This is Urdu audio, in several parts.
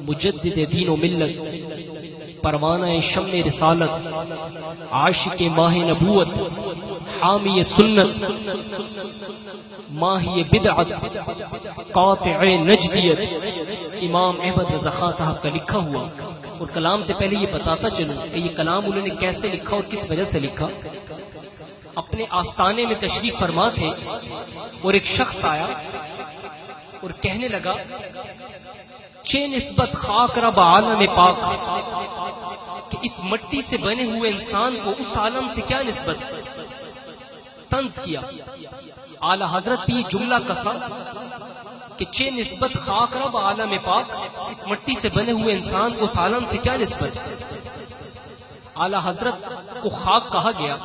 مجدد دین و ملت، پروانہ شمع رسالت، عاشق ماہ نبوت، حامی سنت، ماہی بدعت، قاطع نجدیت، امام احمد رضا خان صاحب کا لکھا ہوا۔ اور کلام سے پہلے یہ بتاتا چلوں کہ یہ کلام انہوں نے کیسے لکھا اور کس وجہ سے لکھا۔ اپنے آستانے میں تشریف فرما تھے اور ایک شخص آیا اور کہنے لگا، چے نسبت خاک رب عالم پاک، کہ اس مٹی سے بنے ہوئے انسان کو اس عالم سے کیا نسبت؟ طنز کیا۔ اعلی حضرت بھی یہ جملہ کسا کہ چے نسبت خاک رب عالم پاک، اس مٹی سے بنے ہوئے انسان کو اس عالم سے کیا نسبت؟ اعلی حضرت کو خاک کہا گیا۔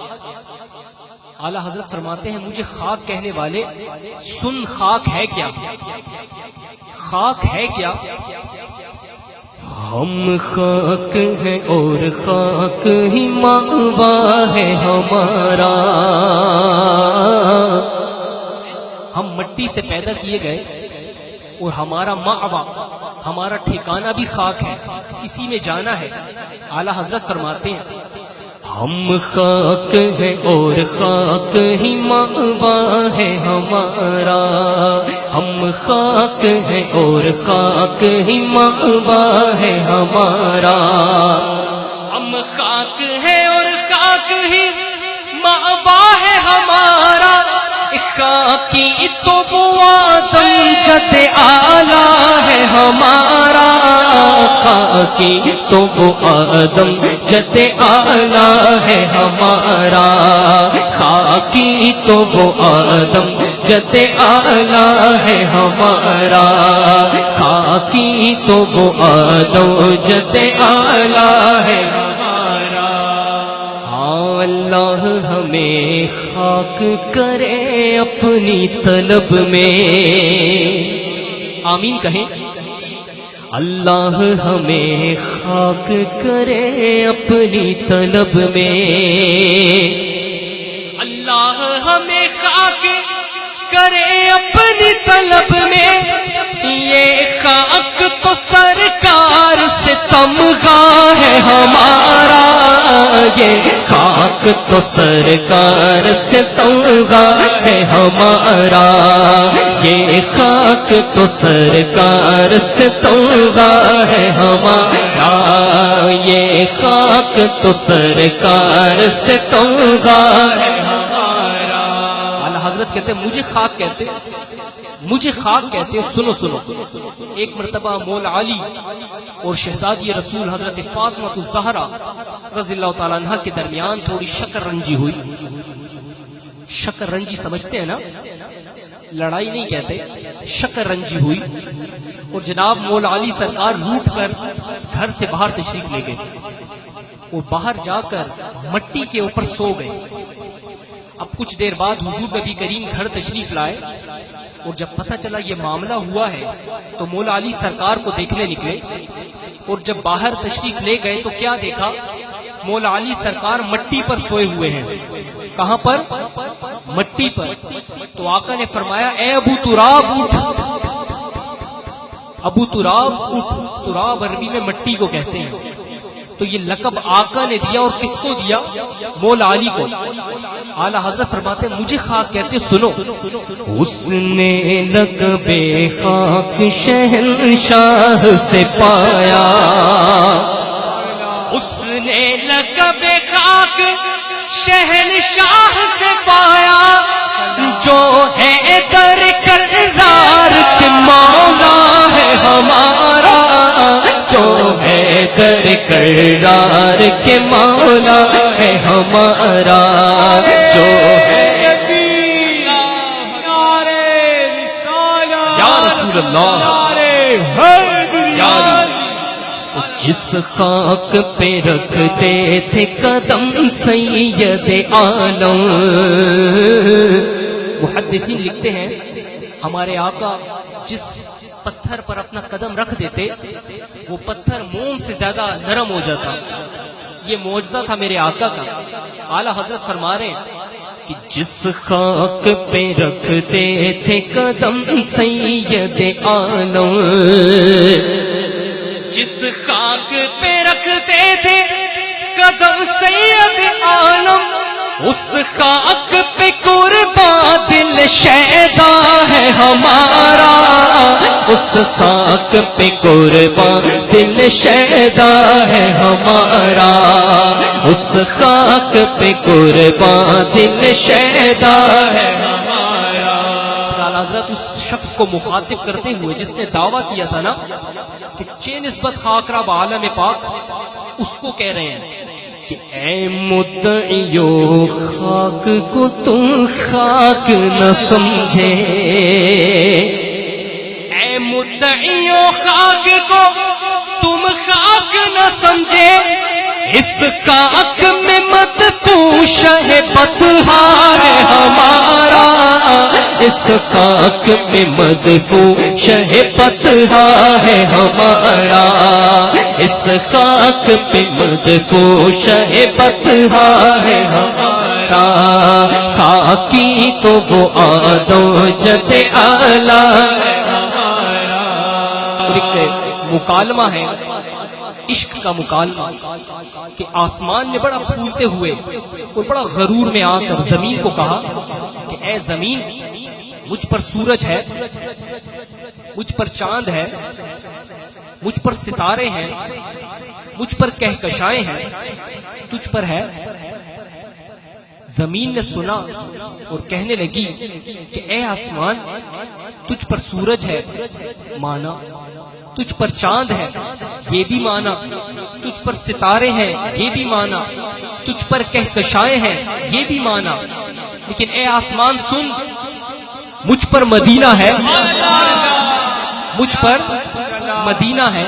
اعلی حضرت فرماتے ہیں، مجھے خاک کہنے والے سن، خاک ہے کیا؟ خاک ہے کیا؟ ہم خاک ہیں اور خاک ہی مأوا ہے ہمارا، ہم مٹی سے پیدا کیے گئے اور ہمارا مأوا، ہمارا ٹھکانہ بھی خاک ہے، اسی میں جانا ہے۔ اعلی حضرت فرماتے ہیں، ہم خاک ہیں اور خاک ہی مأوا ہے ہمارا، ہم خاک ہیں اور خاک ہی مأوا ہے ہمارا، ہم خاک ہیں اور خاک ہی مأوا ہے ہمارا، خاکی تو وہ آدم جد اعلیٰ ہے ہمارا، خاکی تو وہ آدم جد اعلیٰ ہے ہمارا، خاکی تو وہ آدم جد اعلیٰ ہے ہمارا، خاکی تو وہ آدم جد اعلیٰ ہے ہمارا۔ اللہ ہمیں خاک کرے اپنی طلب میں، آمین کہیں۔ اللہ ہمیں خاک کرے اپنی طلب میں، اللہ ہمیں خاک کرے اپنی طلب میں، یہ خاک تو سرکار سے تمغہ ہے ہمارا، یہ خاک تو سرکار سے تمغہ ہے ہمارا، یہ خاک تو سرکار سے تمغہ ہے ہمارا، یہ خاک تو سرکار سے تمغہ ہے ہمارا۔ اعلی حضرت کہتے ہیں، مجھے خاک کہتے، مجھے خاک کہتے، سنو سنو۔ ایک مرتبہ مولا علی اور شہزادی رسول حضرت فاطمہ الزہرا رضی اللہ تعالیٰ عنہ کے درمیان تھوڑی شکر رنجی ہوئی۔ شکر رنجی سمجھتے ہیں نا، لڑائی نہیں کہتے، شکر رنجی ہوئی، اور جناب مولا علی سرکار روٹ کر گھر سے باہر تشریف لے گئے۔ وہ باہر جا کر مٹی کے اوپر سو گئے۔ اب کچھ دیر بعد حضور نبی کریم گھر تشریف لائے، اور جب پتہ چلا یہ معاملہ ہوا ہے تو مولا علی سرکار کو دیکھنے نکلے، اور جب باہر تشریف لے گئے تو کیا دیکھا؟ مولا علی سرکار مٹی پر سوئے ہوئے ہیں۔ کہاں پر؟ مٹی پر۔ تو آقا نے فرمایا، اے ابو تراب اٹھ، ابو تراب اٹھ۔ تراب عربی میں مٹی کو کہتے ہیں۔ تو یہ لقب آقا نے دیا، اور کس کو دیا؟ مولا علی کو۔ اعلی حضرت فرماتے ہیں، مجھے خاک کہتے، سنو۔ اس نے لقب خاک شہنشاہ سے پایا، اس نے لقب خاک شہنشاہ سے پایا، جو ہے در کرار کے مولا ہے ہمارا، جو ہے در کرار کے مولا ہے ہمارا، جو ہے یا رسول اللہ، جس خاک پہ رکھتے تھے قدم سید عالم۔ محدثین لکھتے ہیں، ہمارے آقا جس پتھر پر اپنا قدم رکھ دیتے وہ پتھر موم سے زیادہ نرم ہو جاتا۔ یہ معجزہ تھا میرے آقا کا۔ اعلیٰ حضرت فرما رہے ہیں کہ جس خاک پہ رکھتے تھے قدم سید عالم، جس خاک پہ رکھتے تھے قدم سید عالم، اس خاک پہ قربان دل شیدا ہے ہمارا، اس خاک پہ قربان دل شیدا ہے ہمارا، اس خاک پہ قربان دل شیدا ہے ہمارا۔ اعلیٰ حضرت اس شخص کو مخاطب کرتے ہوئے جس نے دعویٰ کیا تھا نا کہ چے نسبت خاکرہ بعالم پاک، اس کو کہہ رہے ہیں کہ اے مدعیو خاک کو تم خاک نہ سمجھے، اے مدعیو خاک کو تم خاک نہ سمجھے، اس خاک میں مدفوش ہے بطحا ہے ہمارا، اس خاک میں مدفوش ہے بطحا ہے ہمارا، اس خاک پہ مدفوش ہے بطحا ہے ہمارا، خاکی تو وہ آدم جد اعلیٰ ہے ہمارا۔ اور ایک مکالمہ ہے، عشق کا مکالمہ، کہ آسمان نے بڑا پھولتے ہوئے اور بڑا غرور میں آ کر زمین کو کہا کہ اے زمین، مجھ پر سورج ہے، مجھ پر چاند ہے، مجھ پر ستارے ہیں، مجھ پر کہکشائیں ہیں، تجھ پر ہے؟ زمین نے سنا اور کہنے لگی کہ اے آسمان، تجھ پر سورج ہے، مانا، تجھ پر چاند ہے، یہ بھی مانا، تجھ پر ستارے ہیں، یہ بھی مانا، تجھ پر کہکشائیں ہیں، یہ بھی مانا، لیکن اے آسمان سن، مجھ پر مدینہ ہے، مجھ پر مدینہ ہے۔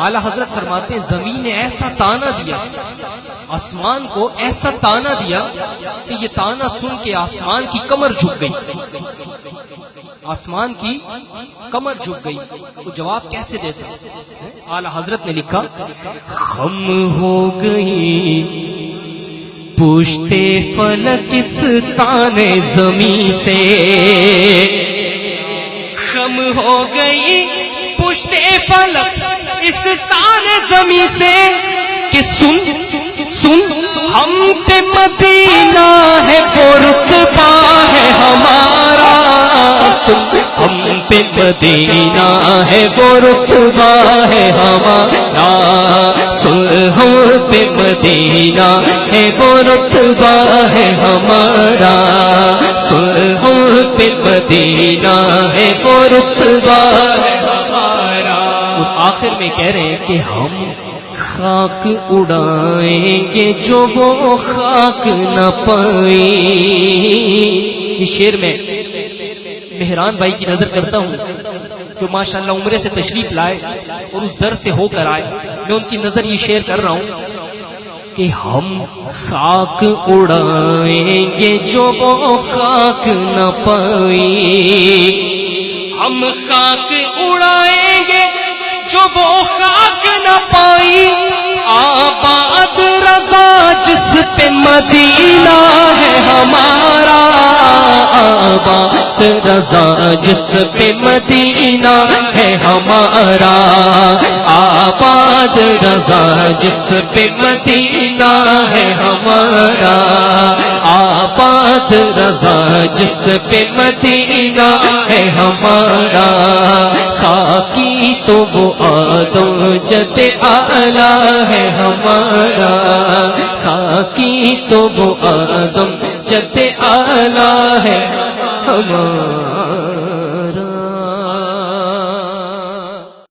اعلیٰ حضرت فرماتے ہیں زمین نے ایسا تانا دیا، آسمان کو ایسا تانا دیا کہ یہ تانا سن کے آسمان کی کمر جھک گئی، آسمان کی کمر جھک گئی۔ وہ جواب کیسے دیتا؟ اعلیٰ حضرت نے لکھا، خم ہو گئی پوچھتے فلک اس تانے زمین سے، خم ہو گئی پوچھتے فلک اس تانے زمین سے، کہ سن سن ہم پہ مدینہ ہے وہ رتبہ ہے ہمارا، سن ہم پہ مدینہ ہے وہ رتبہ ہے ہمارا، سن ہم پہ مدینہ ہے وہ رتبہ ہے ہمارا، سن ہم پہ مدینہ ہے وہ رتبہ ہے ہمارا۔ اور آخر میں کہہ رہے ہیں کہ ہم خاک اڑائیں گے جو وہ خاک نہ پائیں۔ یہ شعر میں مہران بھائی کی نظر کرتا ہوں جو ماشاءاللہ عمرے سے تشریف لائے اور اس در سے ہو کر آئے، میں ان کی نظر یہ شعر کر رہا ہوں کہ ہم خاک اڑائیں گے جو وہ خاک نہ پائیں، ہم خاک اڑائیں گے جو وہ خاک نہ پائی، آباد رضا جس پہ مدینہ ہے ہمارا، آباد رضا جس پہ مدینہ ہے ہمارا، آباد رضا جس پہ مدینہ ہے ہمارا، آباد رضا جس پہ مدینہ ہے ہمارا، خاکی تو وہ آدم جد اعلیٰ ہے ہمارا، خاکی تو وہ آدم جد اعلیٰ ہے ہمارا۔